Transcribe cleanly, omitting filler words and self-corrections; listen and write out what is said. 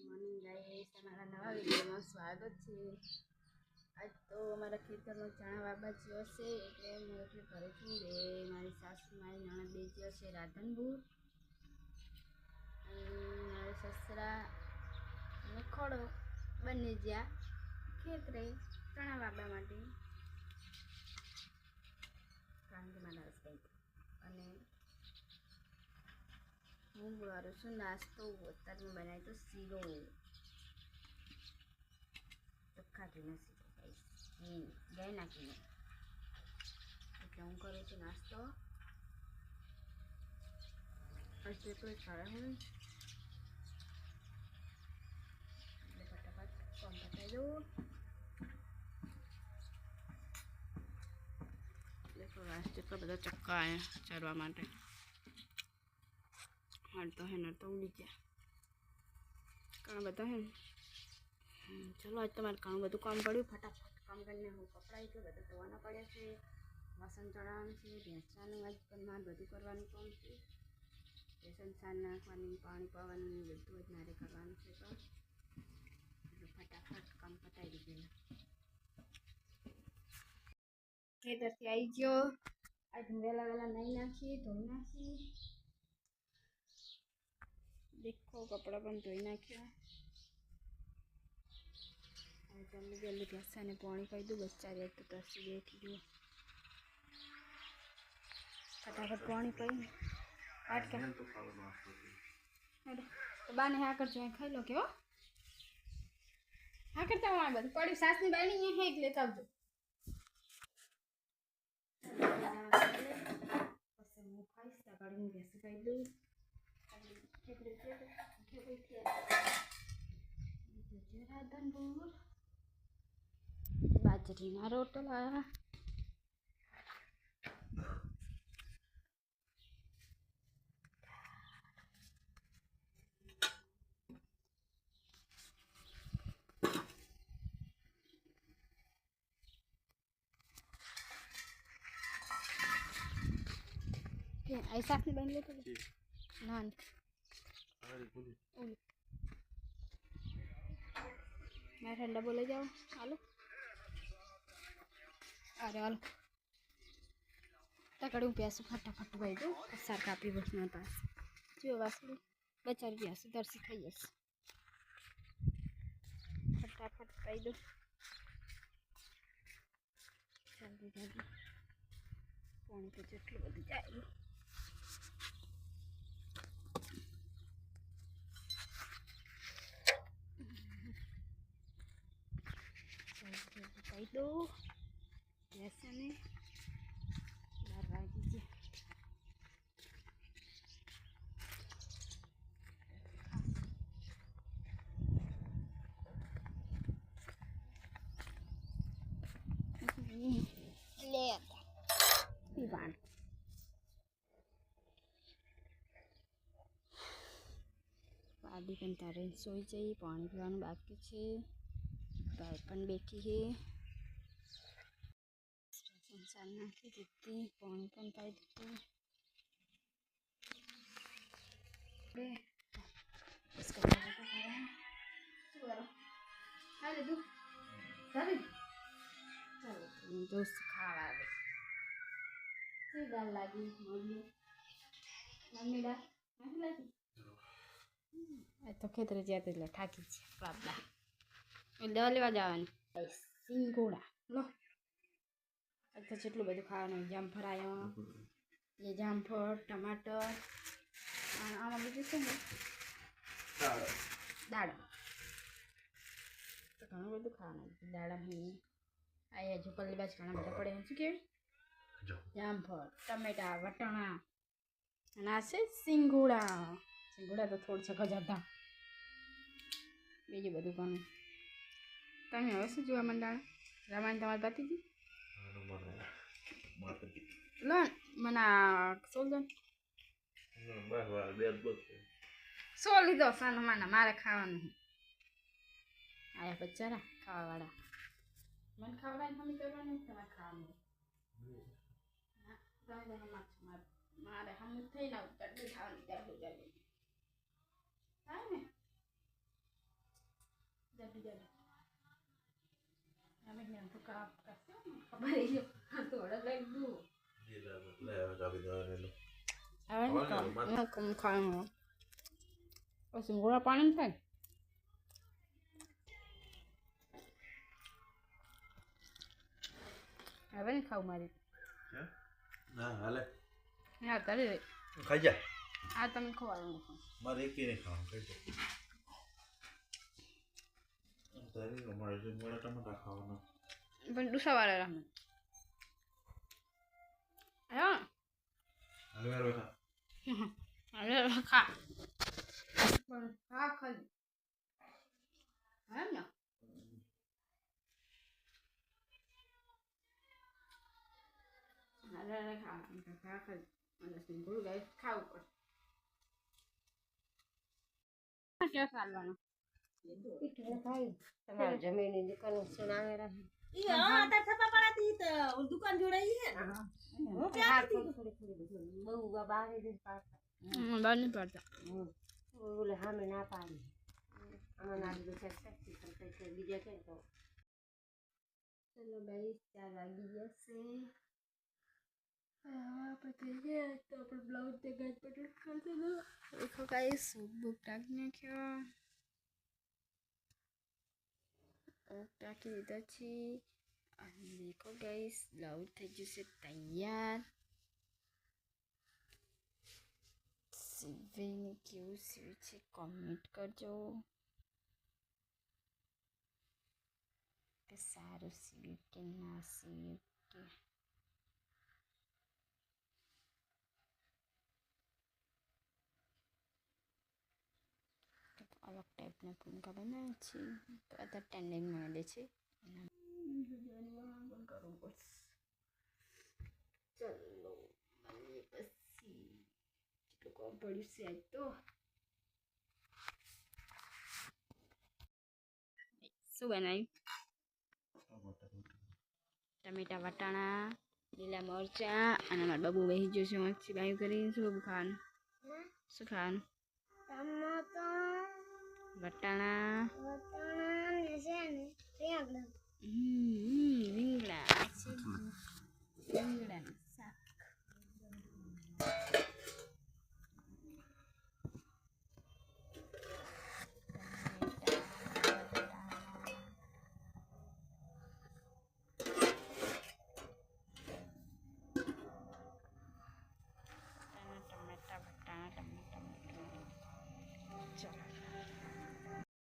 Morning guys, તમારા નવા વિડીયોમાં સ્વાગત છે। આજ તો અમારા ખેતરમાં ચણા વાવવા જ્યો છે એટલે હું એટલી ઘરે છું બે મારી સાસુ મારી નણંદ બે જ્યો છે રાધનપુર અને મારા સસરા અને ખોડો બંને જ્યાં ખેતરે ચણા વાવવા માટે કારણ કે મારા હસબન્ડ અને હું મારું છું નાસ્તો અત્યારમાં બનાવી તો શીરો ચોખ્ખા ઘીનો શીરો ગાય નાખીને એટલે હું કરું છું નાસ્તો હજી તો સારા હું એટલે ફટાફટ કોમ પતાવી દઉં એટલે થોડા જેટલો બધો ચક્કા આવ્યા ચરવા માટે तो है ना तो उड़ी घणा बता है। चलो आज तो घणु बधु काम पड़ू फटाफट काम करने हूँ कपड़ा एटले बधा धोवाना पड़े छे वासन चढ़ाववानुं छे भेंसवानुं आज पण मारे बधुं करवानुं काम छे बेसन सार नाखवानुं पाणी पावानुं बधुं ज मारे करवानुं छे तो फटाफट काम पतावी दीधुं। खेतरथी आई गयो आज वेला वेला नहीं नाखी धोई नाखी देखो कपड़ा पण धोई नाख्या जल्दी जल्दी भैंसा ने पानी पाई दूँ बच्चा तो तरसी बैठी गई फटाफट पानी पाई काट के तो बाने हाँ कर जो खाई लो क्यों हाँ करता हूँ बध पड़ी सास ने बाणी है एक लेता आवजो પછી હું ખાઈશ ત્યાં ગાડીને ભેંસ ખાઈ દઉં રાધનપુર બાજરીના રોટલા ऐसा नहीं बन लेते ना मैं ठंडा बोले जाओ आलो अरे आलो तकड़ हूँ प्यास फटाफट भाई दो सार कापी बस मेरे पास जो वासड़ी बचारी प्यास दर्शी खाई फटाफट पाई दो जल्दी जल्दी पानी तो जेटलू बधु जाए पाई दो जैसे ने दीजिए ले पीवान पाडी पण तारे सोई जाइए पानी पीवानुं बाकी छे गाय पण बैठी है संसार नाखी दीधी पानी पण पाई दीधुं दोस्त खावा दाल लगी मम्मी दाल लगी तो खेतर जाते એટલે થાકી છે બાપડા દવા લેવા જવાની સિંગોડા લો आज तो જેટલું બધું ખાવાનું જામફળ આવ્યો ये जामफळ टमाटर आमा बीजું શું દાડમ તો ઘણું બધું ખાવાનું દાડમ આયા જો પલ્લી બાજ ઘણા બધા પડે શું કે જામફળ ટમેટા વટાણા અને આ છે સિંગોડા સિંગોડા તો થોડ છે ગજાતા બીજું બધું ઘણું તમે હવે શું જોવા મંડાણા રામાયણ તમારી પતિજી લો મને સોલજન સો લીધો સાનો માના મારે ખાવાનું આયા બચારા ખાવાવાળા મને ખાવડાવીને મમ્મી કરવાનું તમારે ખાવાનું મારે હમ થઈ ના ઉતર ખાવાની ત્યારે જલ્દી થાય ને સિંગોડા પાણી થાય હવે નહીં ખાવું મારી ના હાલે ના તારે ખાઈ જા આ તમે ખવાડો મારે એક નહીં ખાવાનું ખાઈ જા તારી મારે જે મોડા ટમાટા ખાવાના પણ ડુસાવાળા રામે હા હાલે બેઠા અરે ખા પણ ખા ખાલી હા ને અરે ખા ખા ખાલી અને સિંગોડું ગાય ખાવું પડે કેવો ચાલવાનો તમારે જમીનની દુકાન સુનાવે રહે दुकान जोड़ाई है वो क्या બહુ બહાર બહાર નહીં પડતા બોલે હા મેં ના પાડી આમાં ના દીધું છે બીજા કે તો ચલો ગાઈસ 4 વાગી ગયા છે પછી ગયા તો આપણે બ્લાઉઝ તે ગાજ પટેલ કરતો દો દેખો ગાઈસ બુક ટાંકી નાખ્યો ટાંકી દીધો છે અને દેખો ગાઈસ બ્લાઉઝ થઈ જશે તૈયાર સીવીને કેવું સીવ્યું છે કોમેન્ટ કરજો કે સારું સીવ્યું કે ના સીવ્યું કે અલગ ટાઈપના ભૂમિકા બનાવે છે તો અત્યારે ટ્રેન્ડિંગ મળે છે કરવું પડશે ચલો અને પછી કેટલું કોમ પડ્યું છે આજ તો શું બનાવ્યું ટમેટા વટાણા લીલા મરચા અને મારા બાબુ બેસી ગયો છે મચ્છી બાયું કરીને શું બાબુ ખાવાનું શું ખાવાનું વટાણા